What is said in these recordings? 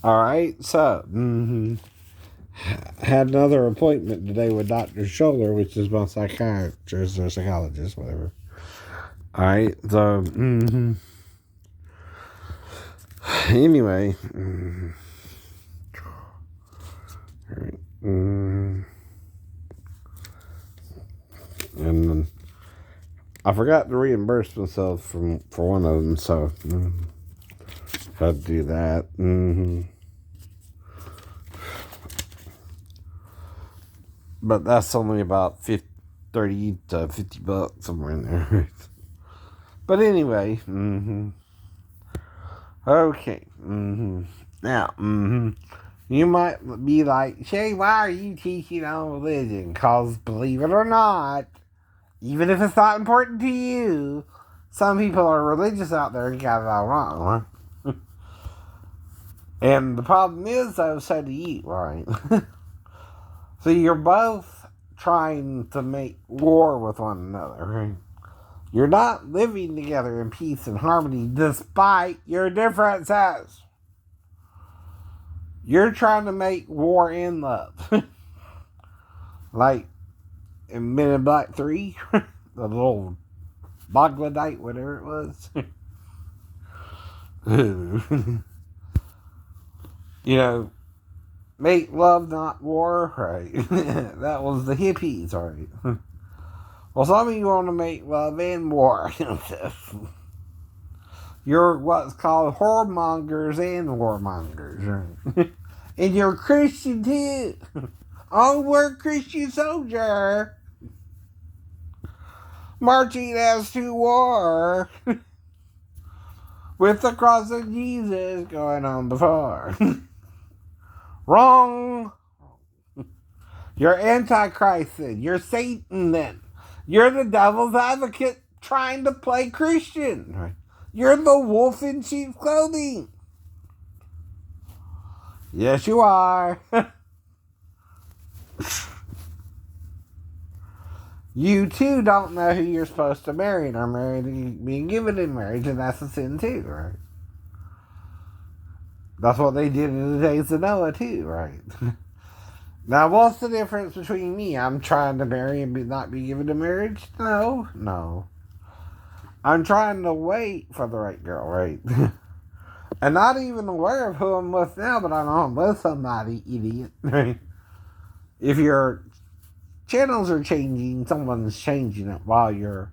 All right, so had another appointment today with Dr. Scholler, which is my psychiatrist or psychologist, whatever. All right, so anyway, all right, and I forgot to reimburse myself for one of them, so had to do that. But that's only about 30 to $50 somewhere in there. But anyway, okay. Now, you might be like, Shay, why are you teaching on religion? Because believe it or not, even if it's not important to you, some people are religious out there and got it all wrong. Huh? And the problem is, though, so do you, right? So you're both trying to make war with one another, right? You're not living together in peace and harmony despite your differences. You're trying to make war in love. Like in Men in Black 3, the little Bogladite, whatever it was. You know, make love, not war, right? That was the hippies, right? Well, some of you want to make love and war. You're what's called whoremongers and warmongers, right? And you're Christian too. Onward, Christian soldier. Marching as to war. With the cross of Jesus going on before. Wrong. You're Antichrist then. You're Satan then. You're the devil's advocate trying to play Christian. Right? You're the wolf in sheep's clothing. Yes, you are. You too don't know who you're supposed to marry and are married being given in marriage, and that's a sin too, right? That's what they did in the days of Noah too, right? Now, what's the difference between me? I'm trying to marry and not be given in marriage? No. I'm trying to wait for the right girl, right? And not even aware of who I'm with now, but I know I'm with somebody, idiot. Right? If your channels are changing, someone's changing it while you're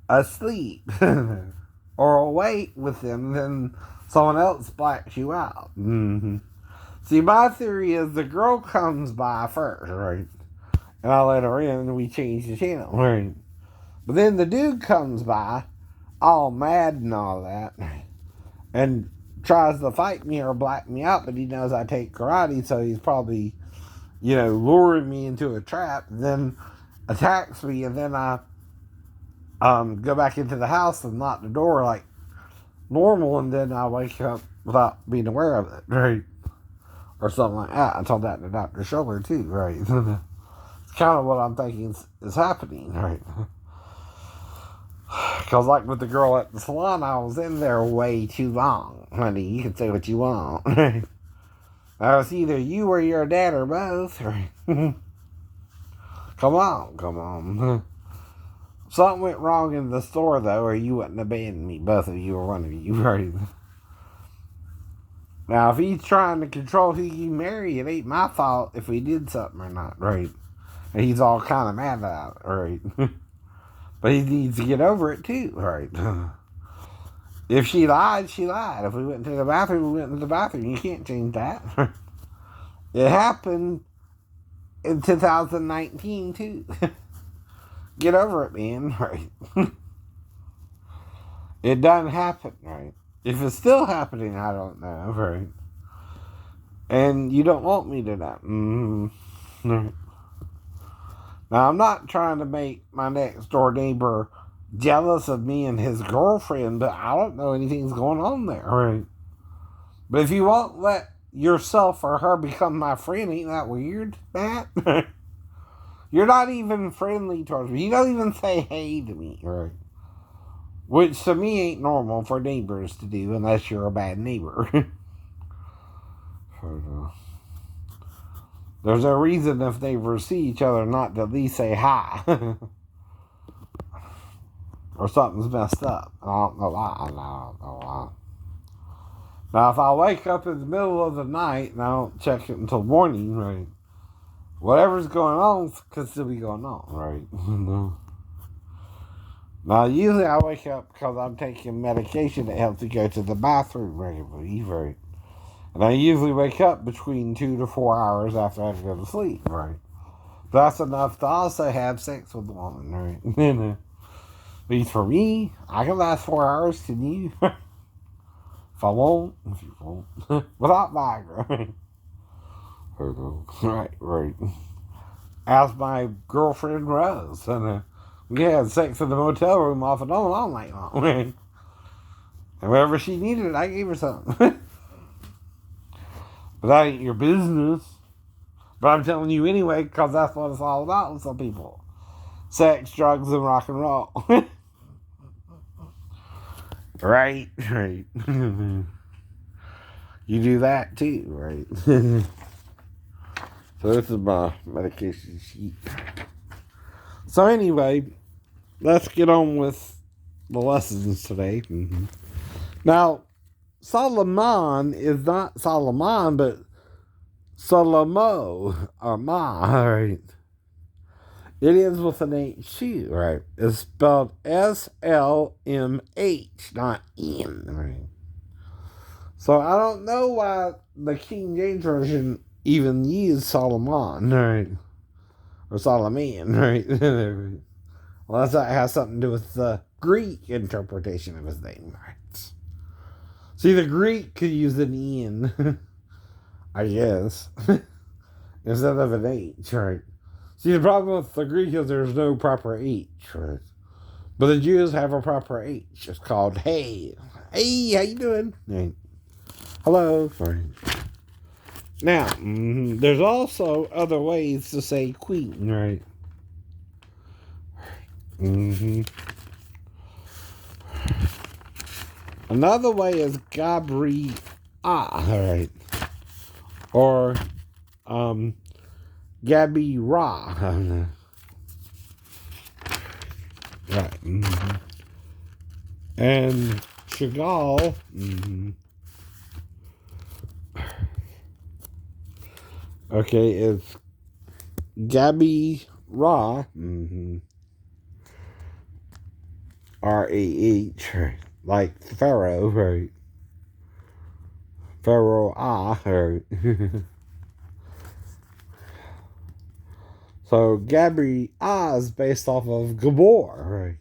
asleep or awake with them, then someone else blacks you out. See, my theory is the girl comes by first, right? And I let her in and we change the channel, right? But then the dude comes by, all mad and all that, and tries to fight me or black me out, but he knows I take karate, so he's probably, luring me into a trap, then attacks me, and then I go back into the house and lock the door like normal, and then I wake up without being aware of it, right? Or something like that. I told that to Dr. Scholler too, right? It's kind of what I'm thinking is happening, right? Because like with the girl at the salon, I was in there way too long. Honey, you can say what you want. I was either you or your dad or both. Right? Come on. Something went wrong in the store, though, or you wouldn't abandon me. Both of you or one of you, right? Now, if he's trying to control who you marry, it ain't my fault if we did something or not, right? And he's all kind of mad about it, right? But he needs to get over it, too, right? If she lied, she lied. If we went to the bathroom, we went to the bathroom. You can't change that. It happened in 2019, too. Get over it, man, right? It doesn't happen, right? If it's still happening, I don't know, right? And you don't want me to know. Right. Now, I'm not trying to make my next door neighbor jealous of me and his girlfriend, but I don't know anything's going on there, right? But if you won't let yourself or her become my friend, ain't that weird, Matt? You're not even friendly towards me. You don't even say hey to me, right? Which to me ain't normal for neighbors to do unless you're a bad neighbor. There's a reason if they ever see each other not to at least say hi. Or something's messed up. I don't know why. I don't know why. Now, if I wake up in the middle of the night and I don't check it until morning, right? Whatever's going on could still be going on, right? Now, usually I wake up because I'm taking medication that helps me go to the bathroom regularly, right? And I usually wake up between 2 to 4 hours after I go to sleep, right? That's enough to also have sex with the woman, right? At least for me, I can last 4 hours, can you? If I won't, if you won't. Without Viagra, right? Right. Ask my girlfriend Rose, and we had sex in the motel room off and on all night long. And whenever she needed it, I gave her something. But that ain't your business. But I'm telling you anyway, because that's what it's all about with some people. Sex, drugs, and rock and roll. Right, right. You do that too, right? So this is my medication sheet. So anyway, let's get on with the lessons today. Now, Solomon is not Solomon, but Solomo, or Ma, right? It is with an H, right? It's spelled SLMH, not N, right? So I don't know why the King James Version even used Solomon, right? Or Solomon, right? Unless that has something to do with the Greek interpretation of his name, right? See, the Greek could use an N, I guess, instead of an H, right? See, the problem with the Greek is there's no proper H, right? But the Jews have a proper H. It's called hey. Hey, how you doing? Right. Hello. Right. Now, there's also other ways to say queen, right? Another way is Gabrielle, right? Or, Gabby Ra. Right. And Chagall. Okay, it's Gabby Ra. R-A-H. Like Pharaoh, right? Pharaoh, right? So Gabri is based off of Gabor, right?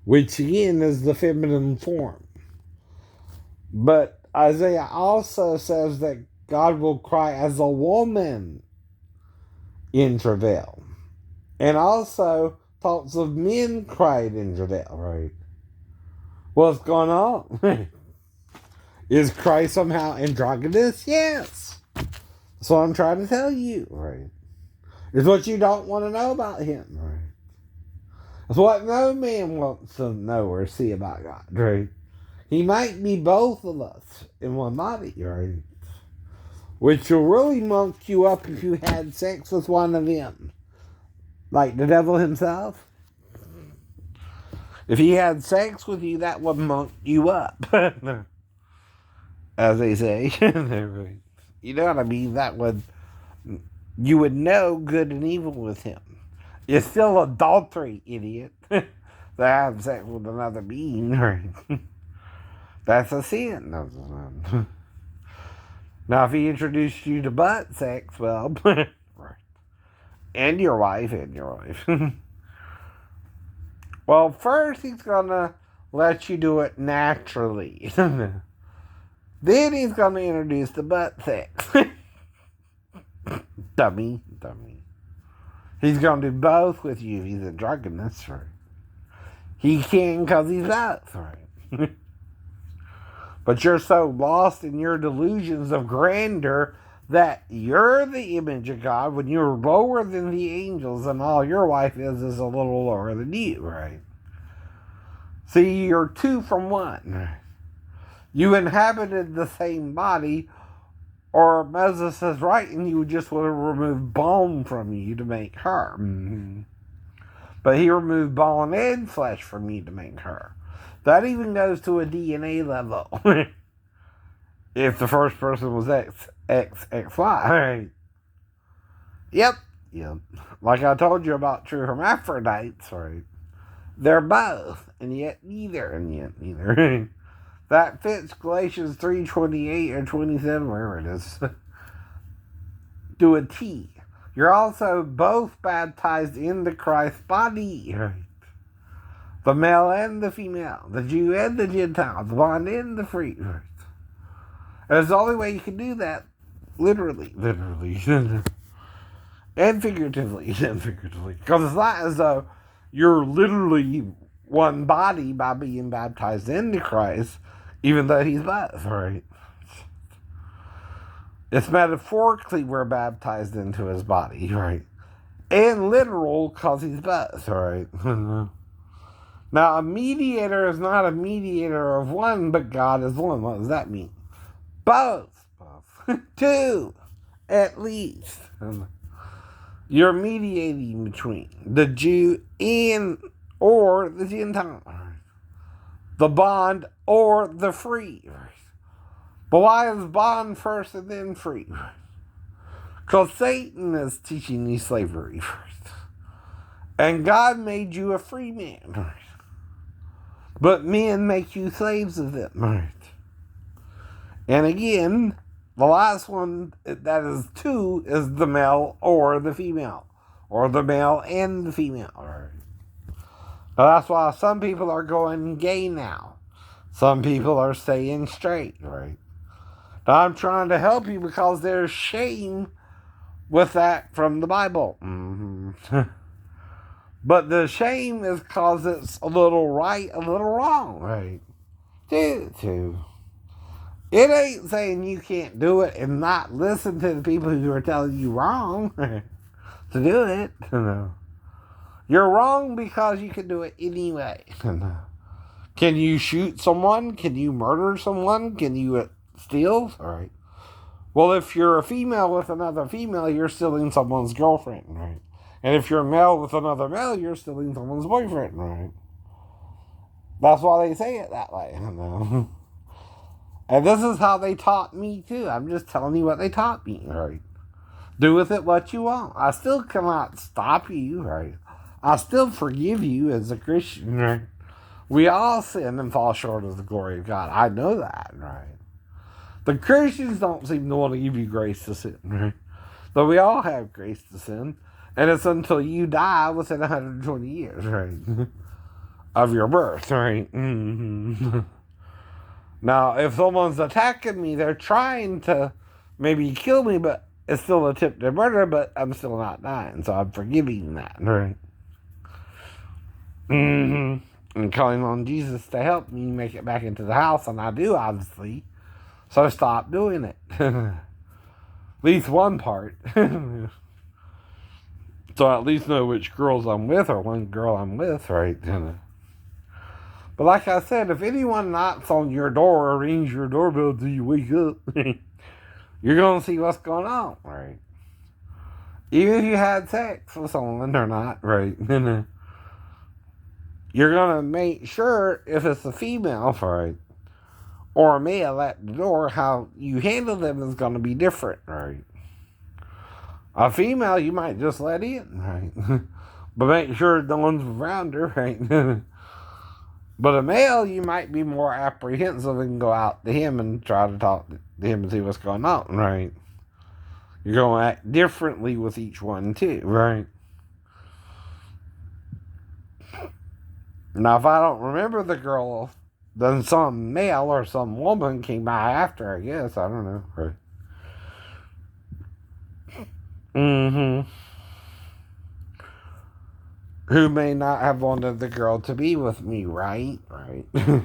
Which again is the feminine form. But Isaiah also says that God will cry as a woman in travail. And also talks of men cried in travail, right? What's going on? Is Christ somehow androgynous? Yes. That's what I'm trying to tell you, right? It's what you don't want to know about him, right? It's what no man wants to know or see about God, right? He might be both of us in one body, right? Which will really monk you up if you had sex with one of them. Like the devil himself. If he had sex with you, that would monk you up. As they say. You know what I mean? That would... You would know good and evil with him. It's still adultery, idiot. To have sex with another being, right? That's a sin. Now, if he introduced you to butt sex, well, right. And your wife. Well, first he's gonna let you do it naturally. Then he's gonna introduce the butt sex. Dummy. He's gonna do both with you. He's a drunkenness, right? He can because he's both, right? But you're so lost in your delusions of grandeur that you're the image of God when you're lower than the angels and all your wife is a little lower than you, right? See, you're two from one. You inhabited the same body, Or Moses is right, and you just would have removed bone from you to make her. Mm-hmm. But he removed bone and flesh from you to make her. That even goes to a DNA level. If the first person was XXXY. Right? Yep. Like I told you about true hermaphrodites, right? They're both, and yet neither, and yet neither. That fits Galatians 3:28 or 27, wherever it is, to a T. You're also both baptized into Christ's body, right? The male and the female, the Jew and the Gentile, the bond and the free, right? And it's the only way you can do that, literally, and figuratively, because it's not as though you're literally one body by being baptized into Christ, even though he's both, right? It's metaphorically we're baptized into his body, right? And literal because he's both, right? Now, a mediator is not a mediator of one, but God is one. What does that mean? Both. Two, at least. You're mediating between the Jew and or the Gentile. The bond or the free. But why is bond first and then free? Because Satan is teaching you slavery first. And God made you a free man. But men make you slaves of them. Right? And again, the last one, that is two, is the male or the female. Or the male and the female. Right? Now that's why some people are going gay now. Some people are staying straight, right? Now I'm trying to help you because there's shame with that from the Bible. Mm-hmm. But the shame is because it's a little right, a little wrong, right? Two. It ain't saying you can't do it and not listen to the people who are telling you wrong to do it. No. You're wrong because you can do it anyway. No. Can you shoot someone? Can you murder someone? Can you steal? All right. Well, if you're a female with another female, you're stealing someone's girlfriend, right? And if you're a male with another male, you're stealing someone's boyfriend, right? That's why they say it that way. No. And this is how they taught me too. I'm just telling you what they taught me, right? Do with it what you want. I still cannot stop you, right? I still forgive you as a Christian, right? We all sin and fall short of the glory of God. I know that, right? The Christians don't seem to want to give you grace to sin, right? But we all have grace to sin. And it's until you die within 120 years, right? Of your birth, right? Mm-hmm. Now, if someone's attacking me, they're trying to maybe kill me, but it's still attempted murder, but I'm still not dying. So I'm forgiving that, right? Mm-hmm. And calling on Jesus to help me make it back into the house, and I do, obviously. So stop doing it. At least one part. So I at least know which girls I'm with or one girl I'm with, right? But like I said, if anyone knocks on your door or rings your doorbell till you wake up, you're going to see what's going on, right? Even if you had sex with someone or not, right? You're going to make sure if it's a female, right, or a male at the door, how you handle them is going to be different, right? A female, you might just let in, right? But make sure no one's around her, right? But a male, you might be more apprehensive and go out to him and try to talk to him and see what's going on, right? You're going to act differently with each one, too, right? Now, if I don't remember the girl, then some male or some woman came by after, I guess. I don't know, right? Mm-hmm. Who may not have wanted the girl to be with me, right? Right. But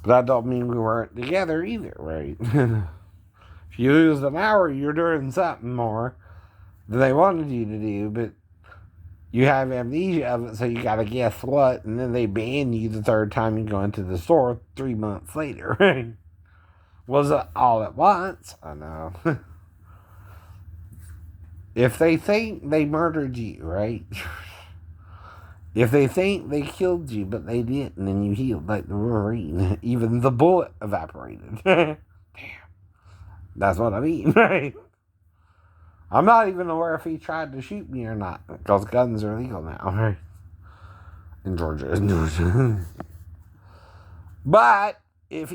that don't mean we weren't together either, right? If you lose an hour, you're doing something more than they wanted you to do, but you have amnesia of it, so you gotta guess what, and then they ban you the third time you go into the store 3 months later, right? Was it all at once? I know. If they think they murdered you, right? If they think they killed you, but they didn't, and you healed like the Wolverine, even the bullet evaporated. Damn. That's what I mean, right? I'm not even aware if he tried to shoot me or not, because guns are legal now, right? In Georgia. But if he